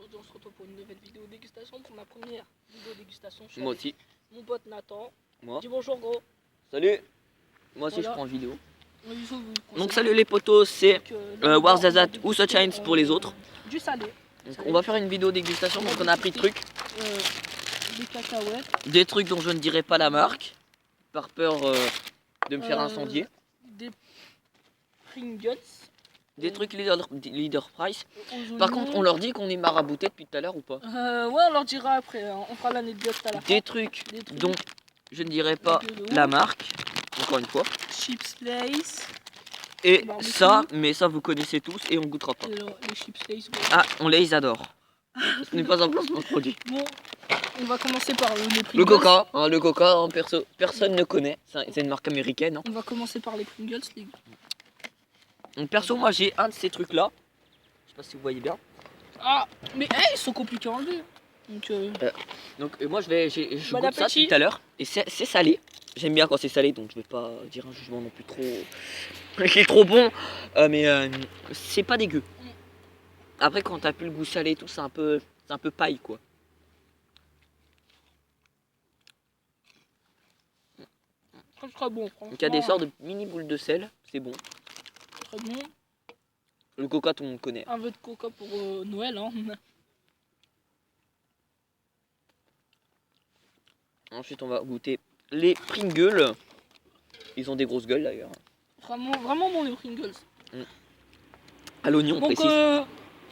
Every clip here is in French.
aujourd'hui on se retrouve pour une nouvelle vidéo dégustation, pour ma première vidéo dégustation. Moi aussi. Mon pote Nathan. Moi. Dis bonjour gros. Salut. Moi aussi Voilà. je prends en vidéo. Donc Donc salut les potos, c'est Warzazat ou Sunshine pour les autres. Du salé. Donc on va faire une vidéo dégustation, donc on a pris trucs. Des cacahuètes. Des trucs dont je ne dirai pas la marque, par peur de me faire incendier. Des Pringles. Des trucs leader price. Par contre on leur dit qu'on est marabouté depuis tout à l'heure ou pas? Ouais, on leur dira après, hein. On fera l'anecdote à la fin. Des trucs dont je ne dirai pas la marque, encore une fois. Chips Lays. Et ça, mais ça vous connaissez tous et on goûtera pas. Les chips Lays. Ah, on les adore. Ce n'est pas un placement de produit. Bon, on va commencer par les Pringles. Le Coca, hein, personne ne connaît. C'est une marque américaine. Hein. On va commencer par les Pringles, les gars. Donc perso, moi j'ai un de ces trucs là. Je sais pas si vous voyez bien. Ah, mais ils sont compliqués à enlever. Donc, moi je bon goûte ça tout à l'heure. Et c'est salé. J'aime bien quand c'est salé, donc je vais pas dire un jugement non plus trop. Qui est trop bon. Mais c'est pas dégueu. Après quand t'as plus le goût salé et tout, c'est un peu paille quoi. c'est très bon. Donc il y a des sortes de mini boules de sel, c'est bon. Très bon. Le Coca tout le monde connaît. Un vœu de Coca pour Noël. Hein. Ensuite on va goûter les Pringles. Ils ont des grosses gueules d'ailleurs. Vraiment bon les Pringles. À l'oignon précis. Donc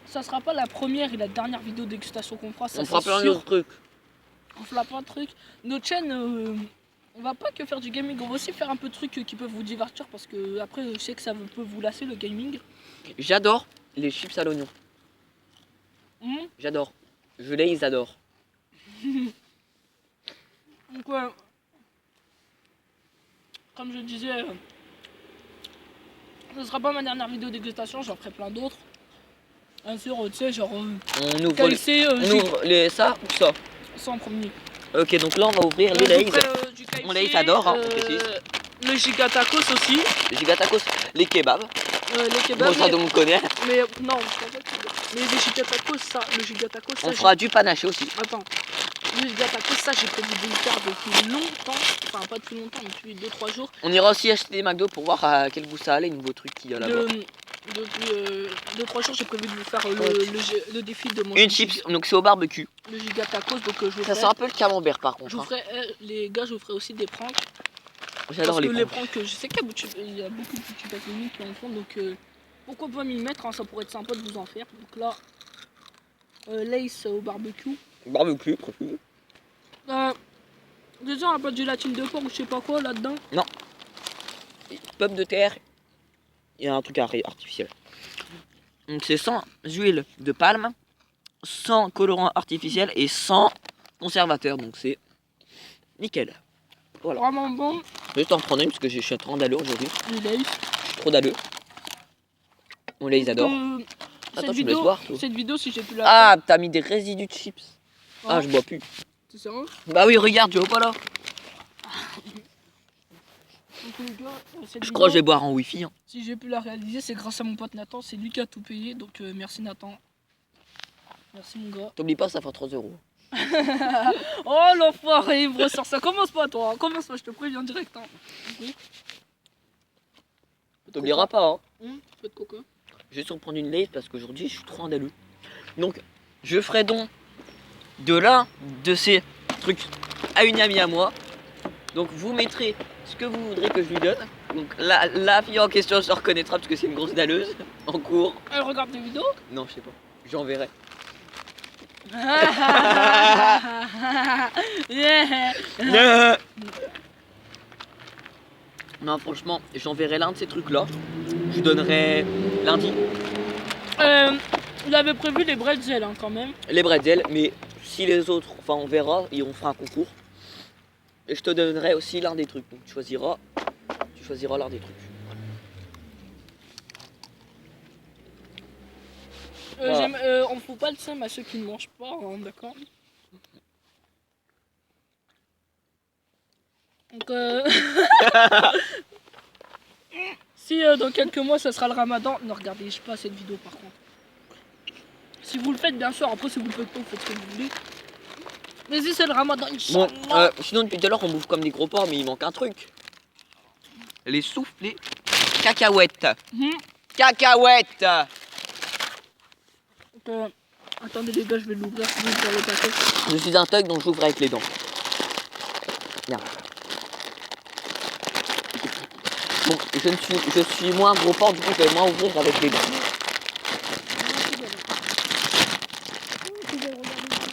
ça sera pas la première et la dernière vidéo dégustation qu'on fera. Ça, on fera plein d'autres trucs. On fera plein de trucs. Notre chaîne, on va pas que faire du gaming, on va aussi faire un peu de trucs qui peuvent vous divertir parce que après je sais que ça peut vous lasser le gaming. J'adore les chips à l'oignon. J'adore. Je les adore. Donc comme je disais, ce sera pas ma dernière vidéo dégustation, j'en ferai plein d'autres. Bien sûr, tu sais, genre on ouvre les ça ou ça? Ça en premier. Ok, donc là on va ouvrir les Lays. On les adore, hein, le Giga Tacos aussi. Les Giga Tacos, les kebabs. Les kebabs. Bon, ça tout le monde connaît. Mais non, mais les Giga Tacos, ça, le Giga Tacos, ça. On fera du panaché aussi. Attends. Le Giga Tacos, ça j'ai prévu de le faire depuis longtemps. Enfin, pas depuis longtemps, mais depuis 2-3 jours. On ira aussi acheter des McDo pour voir à quel goût ça a, les nouveaux trucs qu'il y a là-bas. Depuis 2-3 jours, j'ai prévu de vous faire le défi de manger une chips, donc c'est au barbecue. Le Giga Tacos, donc je vous ça sent un peu le camembert par contre. Je vous ferai, les gars, je vous ferai aussi des pranks. J'adore les pranks. Je sais qu'il y a beaucoup de petits gaming qui en font, donc pourquoi pas m'y mettre, hein, ça pourrait être sympa de vous en faire. Donc là, Lace au barbecue. Barbecue, précis. Déjà, on a pas de gélatine de porc ou je sais pas quoi là-dedans. Non. Pommes de terre. Il y a un truc artificiel. Donc c'est sans huile de palme, sans colorant artificiel et sans conservateur. Donc c'est nickel. Voilà. Vraiment bon. Je vais t'en prendre une parce que je suis trop d'allure aujourd'hui. Les Lays. Je suis trop d'allure. On les adore. Attends, tu me laisses boire toi. Cette vidéo, si j'ai pu la Ah, t'as mis des résidus de chips. Oh. Ah, je bois plus. C'est sérieux? Bah oui, regarde, tu vois pas là. Je crois que je vais boire en wifi. Hein. Si j'ai pu la réaliser, c'est grâce à mon pote Nathan. C'est lui qui a tout payé. Donc merci Nathan. Merci mon gars. T'oublies pas, ça fera 3 €. Oh l'enfoiré, il me ressort ça. Commence pas toi. Hein. Commence pas, je te préviens direct. Hein. T'oublieras pas. Hein. Peu de coca. Je vais surprendre une Lays parce qu'aujourd'hui je suis trop andalou. Donc je ferai don de l'un de ces trucs à une amie à moi. Donc vous mettrez ce que vous voudrez que je lui donne. Donc la fille en question se reconnaîtra parce que c'est une grosse dalleuse en cours. Elle regarde tes vidéos? Non, je sais pas. J'enverrai. Non, franchement, j'enverrai l'un de ces trucs là. Je donnerai lundi. Vous avez prévu les bretzels hein, quand même. Les bretzels, mais si les autres, enfin on verra, et on fera un concours. Et je te donnerai aussi l'un des trucs. Donc tu choisiras l'un des trucs. Voilà. On fout pas le seum à ceux qui ne mangent pas, hein, d'accord. Donc si dans quelques mois ça sera le ramadan, ne regardez pas cette vidéo par contre. Si vous le faites, bien sûr, après si vous le faites pas, vous faites ce que vous voulez. Mais si c'est le ramadan, Bon, Inch'Allah. sinon depuis tout à l'heure on bouffe comme des gros porcs, mais il manque un truc. Les soufflés cacahuètes. Mhm. Cacahuètes. Donc, attendez les gars, je vais l'ouvrir, je vais faire le paquet. Je suis un thug donc j'ouvre avec les dents. Bien. Bon, je suis moins gros porc, du coup je vais moins ouvrir avec les dents.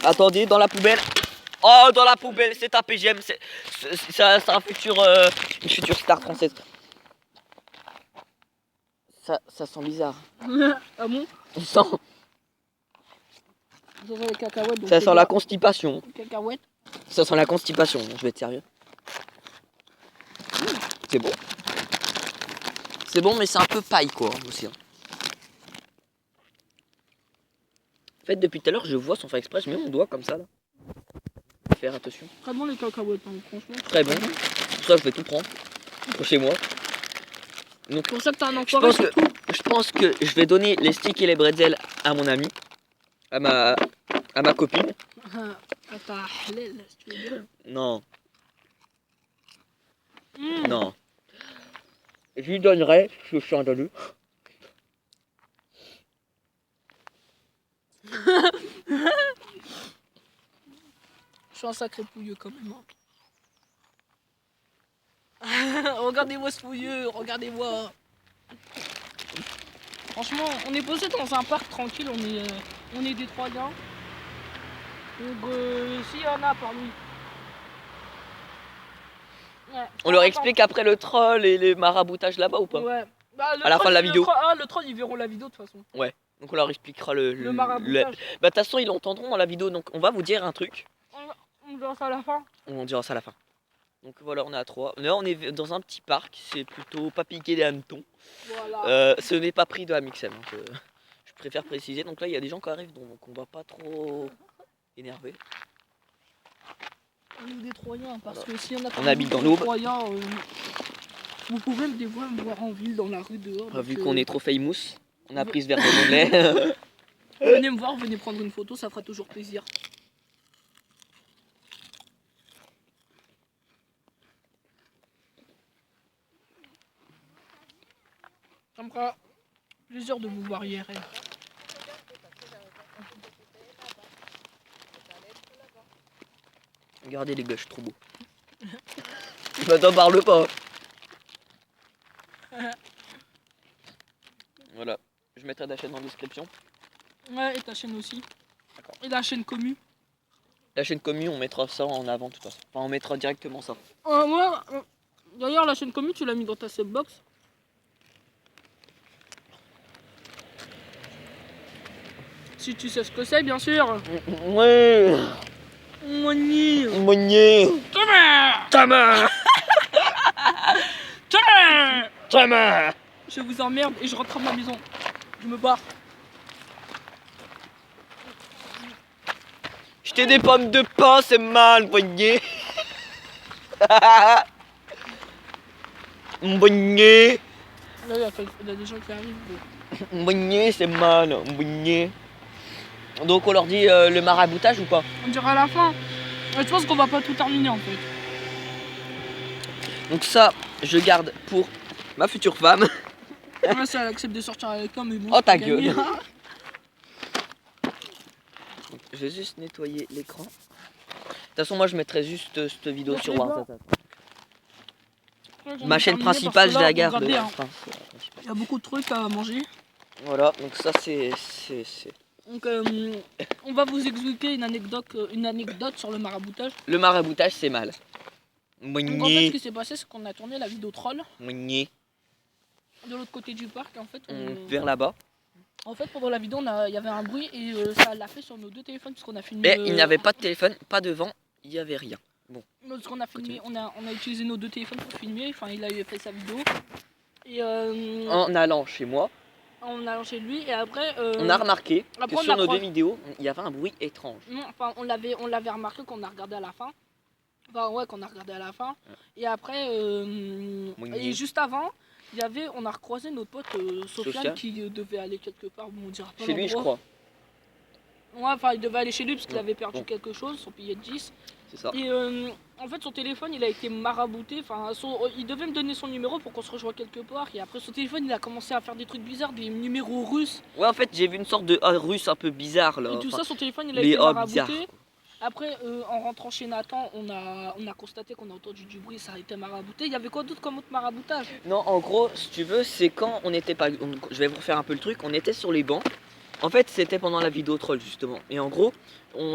Attendez, dans la poubelle. Oh, dans la poubelle, c'est un PGM, c'est un futur, une future star française. Ça sent bizarre. Ah bon? Ça sent, Ça sent les cacahuètes. Donc ça c'est sent la bien. constipation. Cacahuètes. Ça sent la constipation, je vais être sérieux. C'est bon. C'est bon, mais c'est un peu paille quoi aussi. Hein. En fait, depuis tout à l'heure, je vois sans faire exprès, je mets mon doigt comme ça là. Faire attention. Très bon les cacahuètes, hein, franchement. Très bon. Pour ça, je vais tout prendre. Pour chez moi. Donc, C'est pour ça que t'as un je enfoiré pense, sur que, tout. je pense que je vais donner les sticks et les bretzels à mon ami. À ma copine. Ah, t'as halal, si tu veux bien. Non, Mmh. non. Je lui donnerai, je suis entendu. Je suis un sacré pouilleux quand même. Hein. Regardez-moi ce pouilleux, regardez-moi. Franchement, on est posé dans un parc tranquille, on est des Troyens. Donc s'il y en a parmi. Ouais, On leur explique après le troll et les maraboutages là-bas ou pas? Ouais. Bah, À la fin de la vidéo. Le troll, ils verront la vidéo de toute façon. Donc on leur expliquera le maraboutage. Bah de toute façon ils l'entendront dans la vidéo, donc on va vous dire un truc. On verra ça à la fin. On dira ça à la fin. Donc voilà, on est à 3. Là on est dans un petit parc, c'est plutôt pas piqué des hannetons. Voilà. Ce n'est pas pris de la Mixem, hein, je préfère préciser. Donc là il y a des gens qui arrivent, donc on va pas trop énerver. On est des Troyens, parce que s'il y en a On habite dans l'Aube. Troyens, vous pouvez des fois me voir en ville, dans la rue, dehors. Vu donc, qu'on est trop famous, on a pris ce verre de lait. venez me voir, venez prendre une photo, ça fera toujours plaisir. Ça me fera plaisir de vous voir IRL. Regardez les gars, je suis trop beau. Bah t'en parle pas. Voilà, je mettrai ta chaîne en description. Ouais, et ta chaîne aussi. D'accord. Et la chaîne commune. La chaîne commune, on mettra ça en avant de toute façon. Enfin, on mettra directement ça. Moi, d'ailleurs, la chaîne commune, tu l'as mis dans ta subbox. Si tu sais ce que c'est, bien sûr. Ouais. Money. Monnier. Thomas. Tama. Thomas. Tama. Je vous emmerde et je rentre à ma maison. Je me barre. Jeter des pommes de pain, c'est mal, Monnier. Monnier. Là, il y a des gens qui arrivent. Monnier, c'est mal. Monnier. Donc on leur dit le maraboutage ou pas? On dira à la fin. Je pense qu'on va pas tout terminer en fait. Donc ça, je garde pour ma future femme. Ouais, si elle accepte de sortir avec toi, mais bon. Oh, ta c'est gagné. gueule. Je vais juste nettoyer l'écran. De toute façon, moi je mettrai juste cette vidéo sur WhatsApp. Ma chaîne principale, je la garde. Regardez, hein, Enfin, il y a beaucoup de trucs à manger. voilà, donc ça c'est. Donc, on va vous expliquer une anecdote sur le maraboutage. Le maraboutage, c'est mal. Donc, en fait, ce Moigné. qui s'est passé, c'est qu'on a tourné la vidéo troll Moigné. de l'autre côté du parc. En fait, Vers là-bas. en fait, pendant la vidéo, il y avait un bruit et ça l'a fait sur nos deux téléphones parce qu'on a filmé. Mais il n'y avait pas de téléphone, pas devant, il n'y avait rien. Parce qu'on a filmé, on a utilisé nos deux téléphones pour filmer. Enfin, il a fait sa vidéo. Et En allant chez moi, on a lancé lui et après. on a remarqué après, que on sur a nos croisé- deux vidéos, il y avait un bruit étrange. Non, enfin, on l'avait remarqué qu'on a regardé à la fin. Enfin, ouais, qu'on a regardé à la fin. Et après, et juste avant, on a recroisé notre pote Sofiane Sofiane. qui devait aller quelque part. Bon, on dira pas Chez lui, je l'endroit. crois. Ouais, enfin, il devait aller chez lui parce qu'il Ouais. avait perdu Bon. quelque chose, son billet de 10. C'est ça. Et en fait, son téléphone, il a été marabouté. Enfin, il devait me donner son numéro pour qu'on se rejoigne quelque part. Et après, son téléphone, il a commencé à faire des trucs bizarres, des numéros russes. Ouais, en fait, j'ai vu une sorte de A russe un peu bizarre là. Et tout Enfin, ça, son téléphone, il a les été A marabouté. bizarres. Après, en rentrant chez Nathan, on a constaté qu'on a entendu du bruit, ça a été marabouté. Il y avait quoi d'autre comme autre maraboutage? Non, en gros, si tu veux, c'est quand on était pas. Je vais vous refaire un peu le truc. On était sur les bancs. En fait, c'était pendant la vidéo troll justement. Et en gros,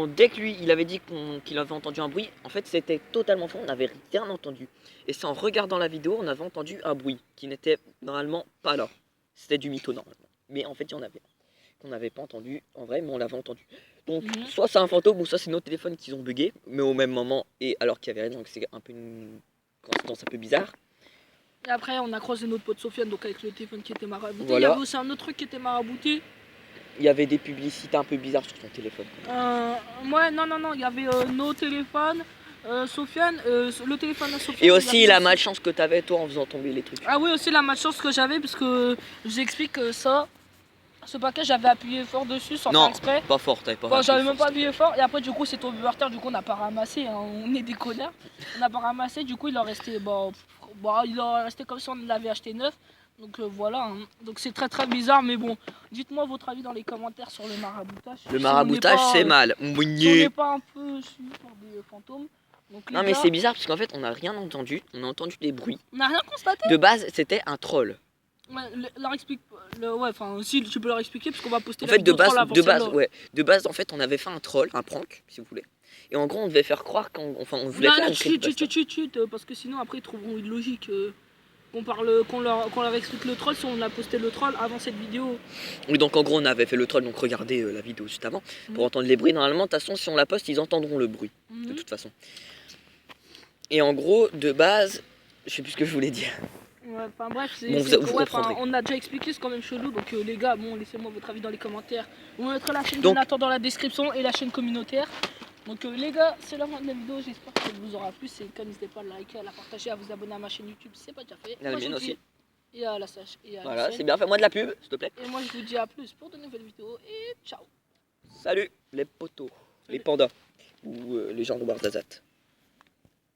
dès que lui, il avait dit qu'il avait entendu un bruit, en fait, c'était totalement faux. On n'avait rien entendu. Et c'est en regardant la vidéo, on avait entendu un bruit qui n'était normalement pas là. C'était du mytho normalement. Mais en fait, il y en avait qu'on n'avait pas entendu en vrai, mais on l'avait entendu. Donc, soit c'est un fantôme ou soit c'est nos téléphones qui ont bugué, mais au même moment et alors qu'il y avait rien. Donc, c'est un peu une coïncidence un peu bizarre. Et après, on a croisé notre pote Sofiane, donc avec le téléphone qui était marabouté. Voilà. Il y avait aussi un autre truc qui était marabouté. Il y avait des publicités un peu bizarres sur son téléphone. Ouais, non, il y avait nos téléphones, Sofiane, le téléphone à Sofiane. Et il y aussi avait la malchance que t'avais toi en faisant tomber les trucs. Ah oui, aussi la malchance que j'avais, parce que je vous explique ça. Ce paquet, j'avais appuyé fort dessus sans faire Non, exprès. pas fort, t'avais pas. Bon, j'avais même pas appuyé appuyé fort, et après, du coup, c'est tombé par terre, du coup, on n'a pas ramassé, hein. On est des connards. On n'a pas ramassé, du coup, il en restait, il en restait comme si on l'avait acheté neuf. Donc voilà, hein. Donc c'est très très bizarre, mais bon, dites-moi votre avis dans les commentaires sur le maraboutage. Le maraboutage, c'est mal. Si on n'est pas un peu suivi par des fantômes. Donc, Non, les mais gars, c'est bizarre parce qu'en fait, on n'a rien entendu. On a entendu des bruits. on n'a rien constaté. De base, c'était un troll. Ouais, leur explique. Ouais, enfin, si tu peux leur expliquer, parce qu'on va poster En la fait, de vidéo base, troll avant de base, celle-là. ouais. De base, en fait, on avait fait un troll, un prank, si vous voulez. Et en gros, on devait faire croire on voulait Non, faire non, une creepypasta. chut, parce que sinon après ils trouveront une logique. Qu'on leur explique le troll si on a posté le troll avant cette vidéo. Oui, donc en gros, on avait fait le troll, donc regardez la vidéo juste avant pour entendre les bruits. Normalement, de toute façon, si on la poste, ils entendront le bruit, de toute façon. Et en gros, de base, je sais plus ce que je voulais dire. Ouais, enfin bref, Bon, vous comprendrez. on a déjà expliqué, c'est quand même chelou. Donc les gars, bon, laissez-moi votre avis dans les commentaires. On mettra la chaîne de Donc- Nathan dans la description et la chaîne communautaire. Donc les gars, c'est la fin de la vidéo, j'espère que ça vous aura plu. C'est le cas, n'hésitez pas à liker, à la partager, à vous abonner à ma chaîne YouTube si c'est pas déjà fait. Et à la Moi, je mienne vous dis- aussi. Et à la sage. Et à la Voilà, sienne. c'est bien. Fais-moi de la pub, s'il te plaît. Et moi je vous dis à plus pour de nouvelles vidéos et ciao. Salut, les potos, les pandas ou les gens de Warzazat.